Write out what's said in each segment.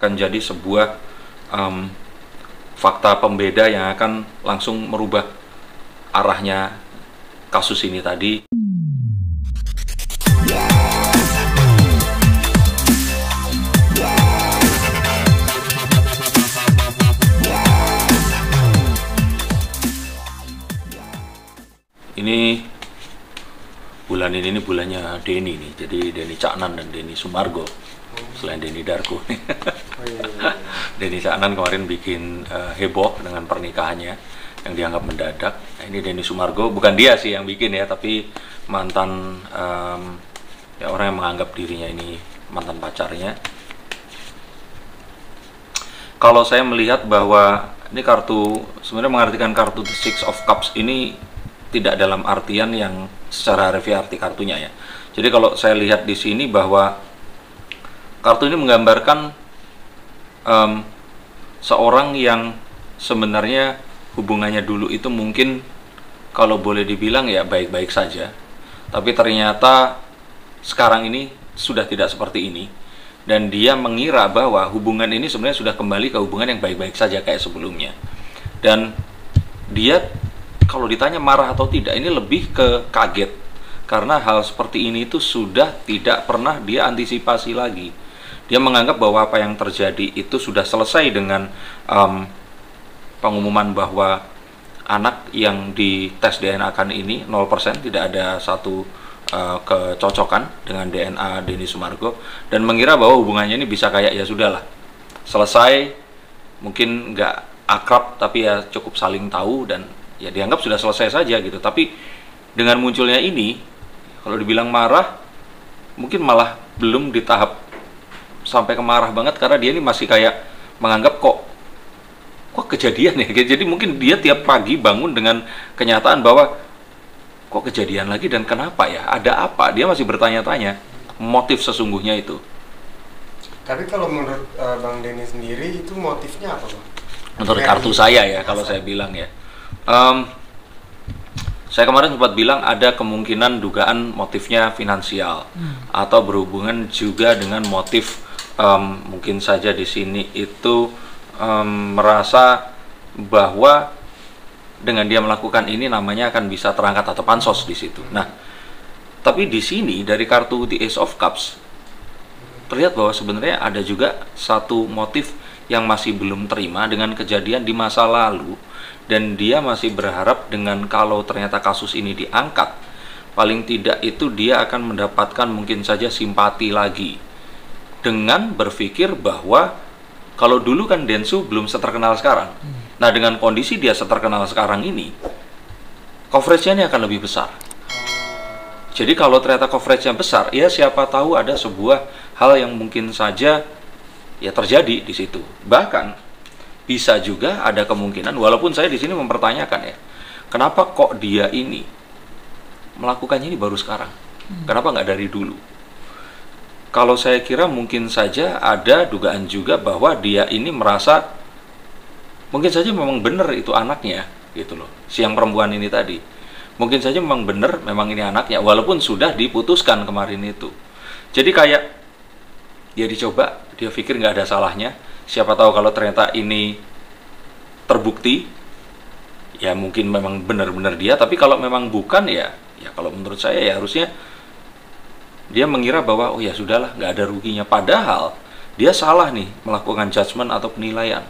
akan jadi sebuah fakta pembeda yang akan langsung merubah arahnya kasus ini tadi. Ini bulan ini bulannya Denny nih, jadi Denny Caknan dan Denny Sumargo, selain Denny Darko. Denny Caknan kemarin bikin heboh dengan pernikahannya yang dianggap mendadak. Nah, ini Denny Sumargo, bukan dia sih yang bikin ya, tapi mantan ya orang yang menganggap dirinya ini mantan pacarnya. Kalau saya melihat bahwa ini kartu, sebenarnya mengartikan kartu The Six of Cups ini tidak dalam artian yang secara harfiah arti kartunya ya. Jadi kalau saya lihat di sini bahwa kartu ini menggambarkan seorang yang sebenarnya hubungannya dulu itu mungkin kalau boleh dibilang ya baik-baik saja, tapi ternyata sekarang ini sudah tidak seperti ini, dan dia mengira bahwa hubungan ini sebenarnya sudah kembali ke hubungan yang baik-baik saja kayak sebelumnya. Dan dia kalau ditanya marah atau tidak, ini lebih ke kaget karena hal seperti ini itu sudah tidak pernah dia antisipasi lagi. Dia menganggap bahwa apa yang terjadi itu sudah selesai dengan pengumuman bahwa anak yang dites DNA kan ini 0%, tidak ada satu kecocokan dengan DNA Denny Sumargo, dan mengira bahwa hubungannya ini bisa kayak ya sudahlah selesai, mungkin nggak akrab tapi ya cukup saling tahu dan ya dianggap sudah selesai saja gitu. Tapi dengan munculnya ini, kalau dibilang marah, mungkin malah belum di tahap sampai kemarah banget, karena dia ini masih kayak menganggap kok kejadian ya. Jadi mungkin dia tiap pagi bangun dengan kenyataan bahwa kok kejadian lagi dan kenapa ya, ada apa, dia masih bertanya-tanya motif sesungguhnya itu. Tapi kalau menurut Bang Denny sendiri itu motifnya apa Bang? Menurut kartu saya ya, kalau saya bilang ya, saya kemarin sempat bilang ada kemungkinan dugaan motifnya finansial atau berhubungan juga dengan motif mungkin saja di sini itu merasa bahwa dengan dia melakukan ini namanya akan bisa terangkat atau pansos di situ. Nah, tapi di sini dari kartu The Ace of Cups terlihat bahwa sebenarnya ada juga satu motif yang masih belum terima dengan kejadian di masa lalu. Dan dia masih berharap dengan kalau ternyata kasus ini diangkat, paling tidak itu dia akan mendapatkan mungkin saja simpati lagi, dengan berpikir bahwa kalau dulu kan Densu belum seterkenal sekarang. Nah, dengan kondisi dia seterkenal sekarang ini, coverage-nya ini akan lebih besar. Jadi kalau ternyata coverage-nya besar, ya siapa tahu ada sebuah hal yang mungkin saja ya terjadi di situ. Bahkan bisa juga ada kemungkinan, walaupun saya di sini mempertanyakan ya, kenapa kok dia ini melakukannya ini baru sekarang? Kenapa nggak dari dulu? Kalau saya kira mungkin saja ada dugaan juga bahwa dia ini merasa mungkin saja memang benar itu anaknya, gitu loh. Si yang perempuan ini tadi, mungkin saja memang benar, memang ini anaknya, walaupun sudah diputuskan kemarin itu. Jadi kayak dia dicoba, dia pikir nggak ada salahnya. Siapa tahu kalau ternyata ini terbukti, ya mungkin memang benar-benar dia. Tapi kalau memang bukan, ya kalau menurut saya ya harusnya dia mengira bahwa oh ya sudahlah, nggak ada ruginya. Padahal dia salah nih melakukan judgement atau penilaian.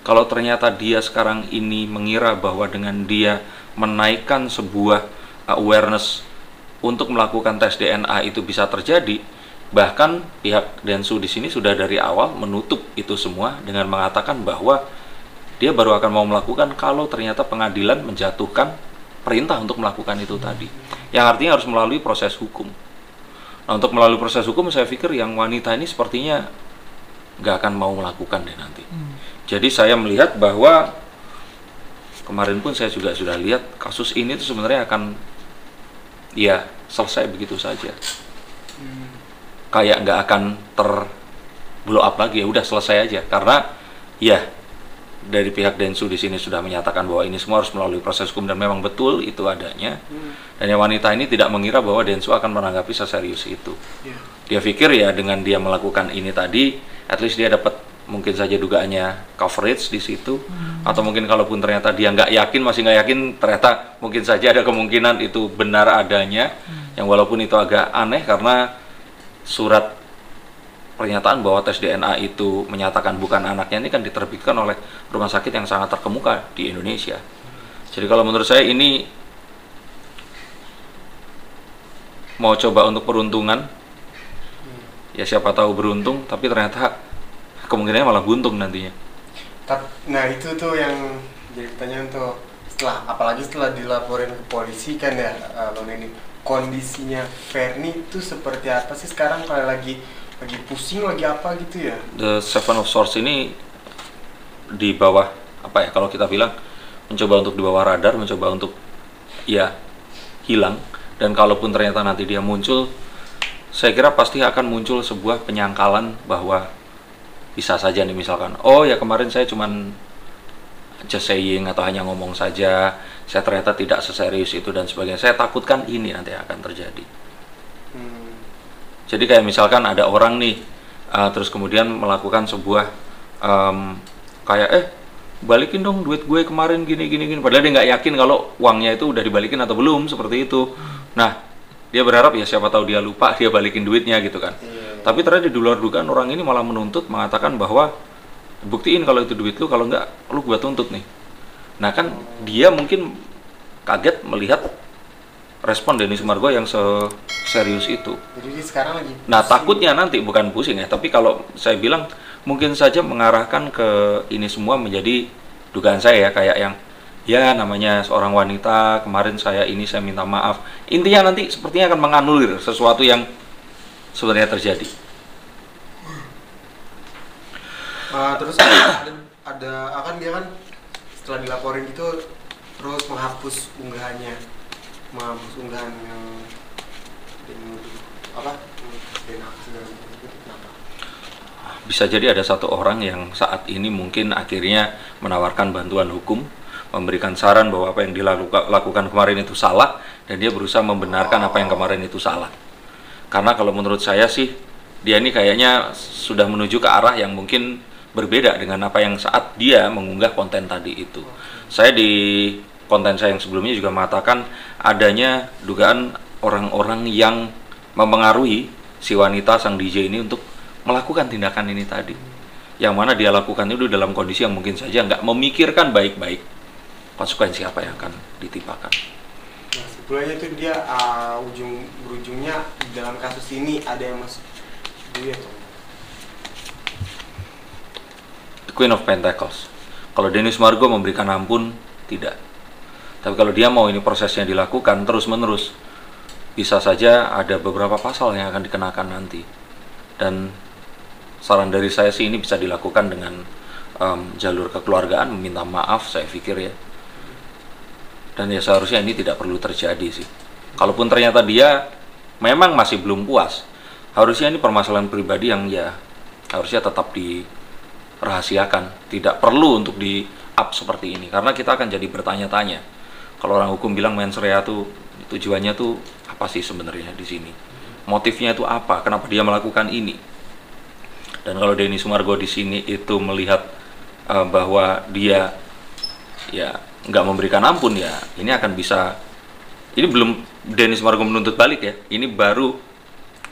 Kalau ternyata dia sekarang ini mengira bahwa dengan dia menaikkan sebuah awareness untuk melakukan tes DNA itu bisa terjadi. Bahkan pihak Densu di sini sudah dari awal menutup itu semua dengan mengatakan bahwa dia baru akan mau melakukan kalau ternyata pengadilan menjatuhkan perintah untuk melakukan itu tadi. Yang artinya harus melalui proses hukum. Nah, untuk melalui proses hukum saya pikir yang wanita ini sepertinya nggak akan mau melakukan deh nanti. Jadi saya melihat bahwa kemarin pun saya juga sudah lihat kasus ini tuh sebenarnya akan ya selesai begitu saja. Kayak nggak akan blow up lagi, ya udah selesai aja, karena ya dari pihak Densu di sini sudah menyatakan bahwa ini semua harus melalui proses hukum dan memang betul itu adanya. Dan yang wanita ini tidak mengira bahwa Densu akan menanggapi seserius itu. Dia pikir ya dengan dia melakukan ini tadi, at least dia dapat mungkin saja dugaannya coverage di situ, atau mungkin kalaupun ternyata dia nggak yakin, masih nggak yakin, ternyata mungkin saja ada kemungkinan itu benar adanya, yang walaupun itu agak aneh karena surat pernyataan bahwa tes DNA itu menyatakan bukan anaknya ini kan diterbitkan oleh rumah sakit yang sangat terkemuka di Indonesia. Jadi kalau menurut saya ini mau coba untuk peruntungan, ya siapa tahu beruntung, tapi ternyata kemungkinannya malah buntung nantinya. Nah itu tuh yang jadi pertanyaan tuh, apalagi setelah dilaporin ke polisi kan ya, Bang Denny, kondisinya Fernie itu seperti apa sih sekarang, kalau lagi pusing, lagi apa gitu ya? The Seven of Swords ini di bawah apa ya, kalau kita bilang mencoba untuk di bawah radar, mencoba untuk ya hilang, dan kalaupun ternyata nanti dia muncul, saya kira pasti akan muncul sebuah penyangkalan bahwa bisa saja nih misalkan, oh ya kemarin saya cuman just saying atau hanya ngomong saja, saya ternyata tidak seserius itu dan sebagainya. Saya takutkan ini nanti akan terjadi. Jadi kayak misalkan ada orang nih, terus kemudian melakukan sebuah kayak balikin dong duit gue kemarin gini, padahal dia nggak yakin kalau uangnya itu udah dibalikin atau belum, seperti itu. Nah, dia berharap ya siapa tahu dia lupa, dia balikin duitnya gitu kan. Tapi ternyata di luar dugaan orang ini malah menuntut, mengatakan bahwa buktiin kalau itu duit lu, kalau nggak lu gua tuntut nih. Nah kan dia mungkin kaget melihat respon Denny Sumargo yang serius itu. Jadi sekarang lagi pusing. Nah takutnya nanti bukan pusing ya, tapi kalau saya bilang mungkin saja mengarahkan ke ini semua menjadi dugaan saya ya, kayak yang ya namanya seorang wanita, kemarin saya minta maaf. Intinya nanti sepertinya akan menganulir sesuatu yang sebenarnya terjadi. Terus akan dia kan setelah dilaporin itu terus menghapus unggahan yang bisa jadi ada satu orang yang saat ini mungkin akhirnya menawarkan bantuan hukum, memberikan saran bahwa apa yang dilakukan kemarin itu salah, dan dia berusaha membenarkan apa yang kemarin itu salah. Karena kalau menurut saya sih, dia ini kayaknya sudah menuju ke arah yang mungkin berbeda dengan apa yang saat dia mengunggah konten tadi itu. Saya di konten saya yang sebelumnya juga mengatakan adanya dugaan orang-orang yang mempengaruhi si wanita sang DJ ini untuk melakukan tindakan ini tadi, yang mana dia lakukan itu dalam kondisi yang mungkin saja nggak memikirkan baik-baik konsekuensi apa yang akan ditimpakan. Nah, sebelumnya itu dia berujungnya dalam kasus ini ada yang masuk duit. The Queen of Pentacles. Kalau Denny Sumargo memberikan ampun, tidak. Tapi kalau dia mau ini prosesnya dilakukan terus-menerus, bisa saja ada beberapa pasal yang akan dikenakan nanti. Dan saran dari saya sih ini bisa dilakukan dengan jalur kekeluargaan, meminta maaf, saya pikir ya. Dan ya seharusnya ini tidak perlu terjadi sih. Kalaupun ternyata dia memang masih belum puas, harusnya ini permasalahan pribadi yang ya harusnya tetap dirahasiakan. Tidak perlu untuk di-up seperti ini, karena kita akan jadi bertanya-tanya. Kalau orang hukum bilang mens rea tuh tujuannya tuh apa sih sebenarnya di sini? Motifnya itu apa? Kenapa dia melakukan ini? Dan kalau Denny Sumargo di sini itu melihat bahwa dia ya nggak memberikan ampun, ya ini akan bisa, ini belum Denny Sumargo menuntut balik ya, ini baru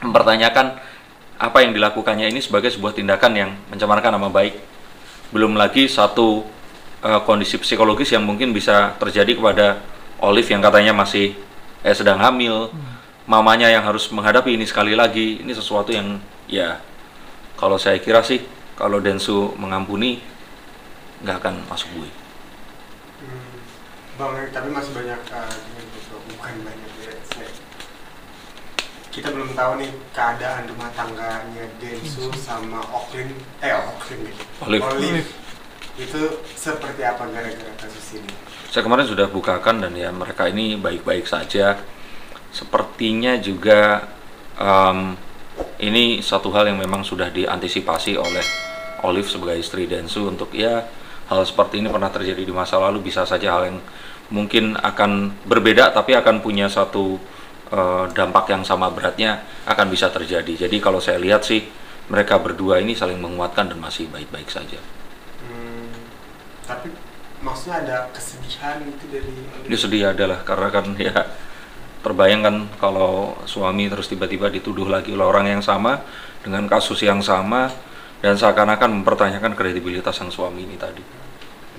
mempertanyakan apa yang dilakukannya ini sebagai sebuah tindakan yang mencemarkan nama baik. Belum lagi satu kondisi psikologis yang mungkin bisa terjadi kepada Olive yang katanya masih sedang hamil, mamanya yang harus menghadapi ini sekali lagi. Ini sesuatu yang ya kalau saya kira sih kalau Densu mengampuni nggak akan masuk bui. Bang, tapi masih banyak bukan banyak ya. Kita belum tahu nih keadaan rumah tangganya Densu sama Olive. Itu seperti apa gara-gara kasus ini? Saya kemarin sudah bukakan dan ya mereka ini baik-baik saja. Sepertinya juga ini satu hal yang memang sudah diantisipasi oleh Olive sebagai istri Densu untuk ya hal seperti ini pernah terjadi di masa lalu, bisa saja hal yang mungkin akan berbeda tapi akan punya satu dampak yang sama beratnya akan bisa terjadi. Jadi kalau saya lihat sih mereka berdua ini saling menguatkan dan masih baik-baik saja. Tapi maksudnya ada kesedihan itu dari... Dia sedih adalah karena kan ya terbayang kan kalau suami terus tiba-tiba dituduh lagi oleh orang yang sama dengan kasus yang sama dan seakan-akan mempertanyakan kredibilitas sang suami ini tadi.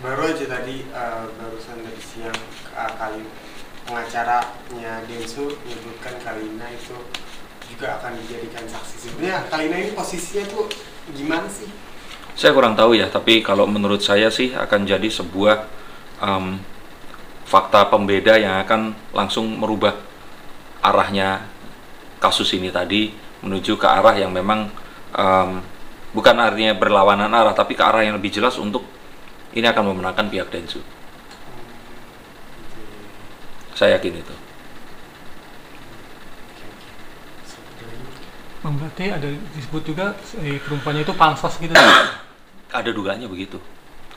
Baru aja tadi barusan dari siang kali pengacaranya Densu menyebutkan Kalina itu juga akan dijadikan saksi. Sebenarnya Kalina ini posisinya tuh gimana sih? Saya kurang tahu ya, tapi kalau menurut saya sih akan jadi sebuah fakta pembeda yang akan langsung merubah arahnya kasus ini tadi menuju ke arah yang memang bukan artinya berlawanan arah, tapi ke arah yang lebih jelas untuk ini akan memenangkan pihak Densu. Saya yakin itu. Berarti ada disebut juga perempuannya itu pansos gitu. Ada dugaannya begitu.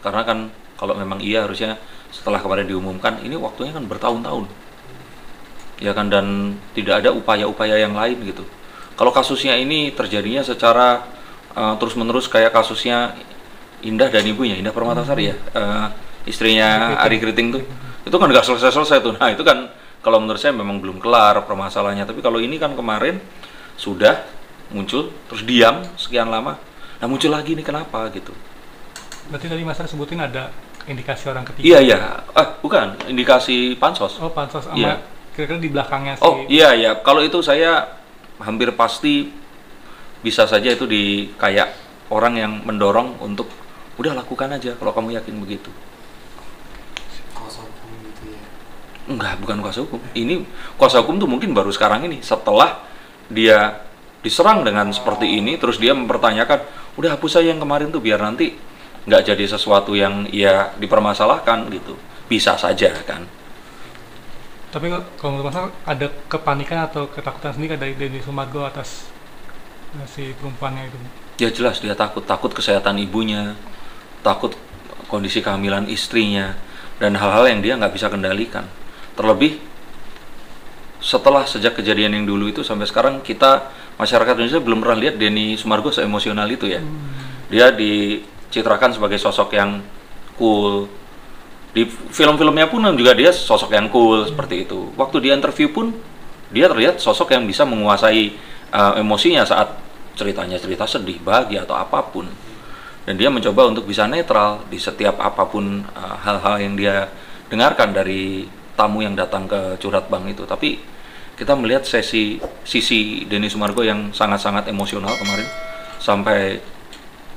Karena kan kalau memang iya harusnya setelah kemarin diumumkan, ini waktunya kan bertahun-tahun. Ya kan, dan tidak ada upaya-upaya yang lain gitu. Kalau kasusnya ini terjadinya secara terus-menerus kayak kasusnya Indah dan ibunya, Indah Permatasari ya, istrinya Ari Kriting tuh, itu kan nggak selesai-selesai tuh. Nah itu kan kalau menurut saya memang belum kelar permasalahannya. Tapi kalau ini kan kemarin sudah muncul, terus diam sekian lama, nah muncul lagi nih kenapa gitu. Berarti tadi Mas sebutin ada indikasi orang ketiga. Iya iya, bukan indikasi pansos. Oh pansos, sama iya. Kira-kira di belakangnya sih. Oh iya iya, kalau itu saya hampir pasti bisa saja itu di kayak orang yang mendorong untuk udah lakukan aja kalau kamu yakin begitu. Kuasa hukum gitu ya? Enggak, bukan kuasa hukum. Ini kuasa hukum tuh mungkin baru sekarang ini, setelah dia diserang dengan seperti ini, terus dia mempertanyakan, udah hapus aja yang kemarin tuh biar nanti nggak jadi sesuatu yang ya dipermasalahkan gitu. Bisa saja kan. Tapi kalau menurut Mas ada kepanikan atau ketakutan sendiri dari Denny Sumargo atas si perempuannya itu? Ya jelas dia takut kesehatan ibunya, takut kondisi kehamilan istrinya, dan hal-hal yang dia nggak bisa kendalikan. Terlebih setelah sejak kejadian yang dulu itu sampai sekarang kita masyarakat Indonesia belum pernah lihat Denny Sumargo seemosional itu ya. Dia dicitrakan sebagai sosok yang cool. Di film-filmnya pun juga dia sosok yang cool seperti itu. Waktu dia interview pun dia terlihat sosok yang bisa menguasai emosinya saat ceritanya cerita sedih, bahagia atau apapun. Dan dia mencoba untuk bisa netral di setiap apapun hal-hal yang dia dengarkan dari tamu yang datang ke curhat bank itu. Tapi kita melihat sisi Denny Sumargo yang sangat-sangat emosional kemarin sampai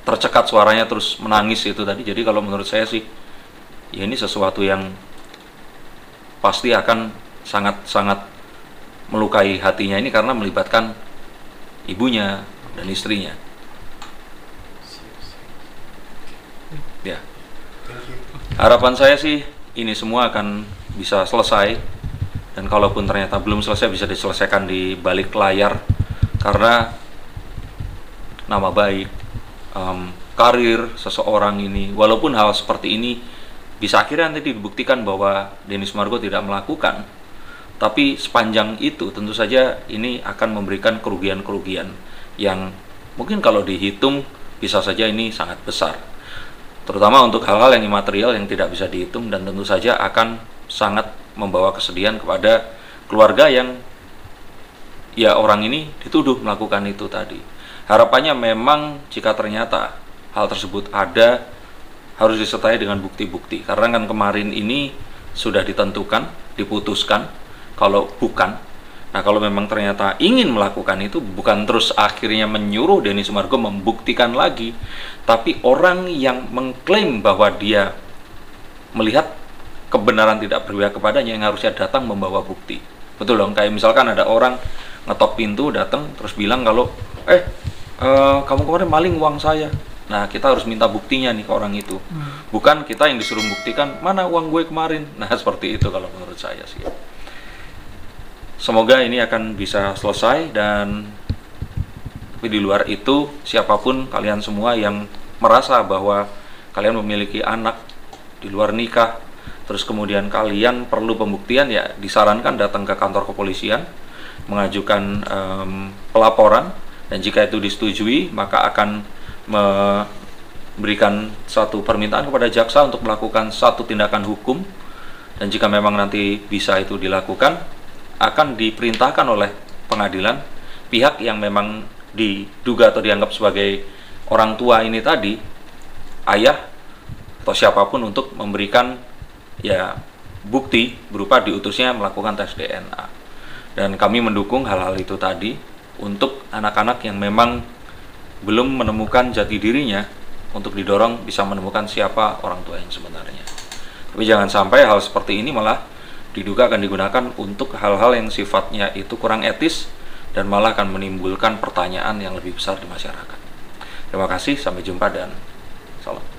tercekat suaranya terus menangis itu tadi. Jadi kalau menurut saya sih ya ini sesuatu yang pasti akan sangat-sangat melukai hatinya ini karena melibatkan ibunya dan istrinya. Ya. Harapan saya sih ini semua akan bisa selesai, dan kalaupun ternyata belum selesai bisa diselesaikan di balik layar, karena nama baik, karir seseorang ini, walaupun hal seperti ini bisa akhirnya nanti dibuktikan bahwa Denny Sumargo tidak melakukan, tapi sepanjang itu tentu saja ini akan memberikan kerugian-kerugian yang mungkin kalau dihitung bisa saja ini sangat besar, terutama untuk hal-hal yang imaterial yang tidak bisa dihitung, dan tentu saja akan sangat membawa kesedihan kepada keluarga yang ya orang ini dituduh melakukan itu tadi. Harapannya memang jika ternyata hal tersebut ada, harus disertai dengan bukti-bukti, karena kan kemarin ini sudah ditentukan, diputuskan kalau bukan. Nah kalau memang ternyata ingin melakukan itu, bukan terus akhirnya menyuruh Denny Sumargo membuktikan lagi, tapi orang yang mengklaim bahwa dia melihat kebenaran tidak berpihak kepadanya yang harusnya datang membawa bukti. Betul dong, kayak misalkan ada orang ngetok pintu datang terus bilang kalau kamu kemarin maling uang saya. Nah kita harus minta buktinya nih ke orang itu, bukan kita yang disuruh buktikan mana uang gue kemarin. Nah seperti itu kalau menurut saya sih. Semoga ini akan bisa selesai, dan tapi di luar itu siapapun kalian semua yang merasa bahwa kalian memiliki anak di luar nikah, terus kemudian kalian perlu pembuktian, ya disarankan datang ke kantor kepolisian, mengajukan pelaporan, Dan jika itu disetujui, maka akan memberikan suatu permintaan kepada jaksa untuk melakukan satu tindakan hukum. Dan jika memang nanti bisa itu dilakukan, akan diperintahkan oleh pengadilan pihak yang memang diduga atau dianggap sebagai orang tua ini tadi, ayah atau siapapun, untuk memberikan bukti berupa diutusnya melakukan tes DNA. Dan kami mendukung hal-hal itu tadi untuk anak-anak yang memang belum menemukan jati dirinya, untuk didorong bisa menemukan siapa orang tua yang sebenarnya. Tapi jangan sampai hal seperti ini malah diduga akan digunakan untuk hal-hal yang sifatnya itu kurang etis dan malah akan menimbulkan pertanyaan yang lebih besar di masyarakat. Terima kasih, sampai jumpa dan salam.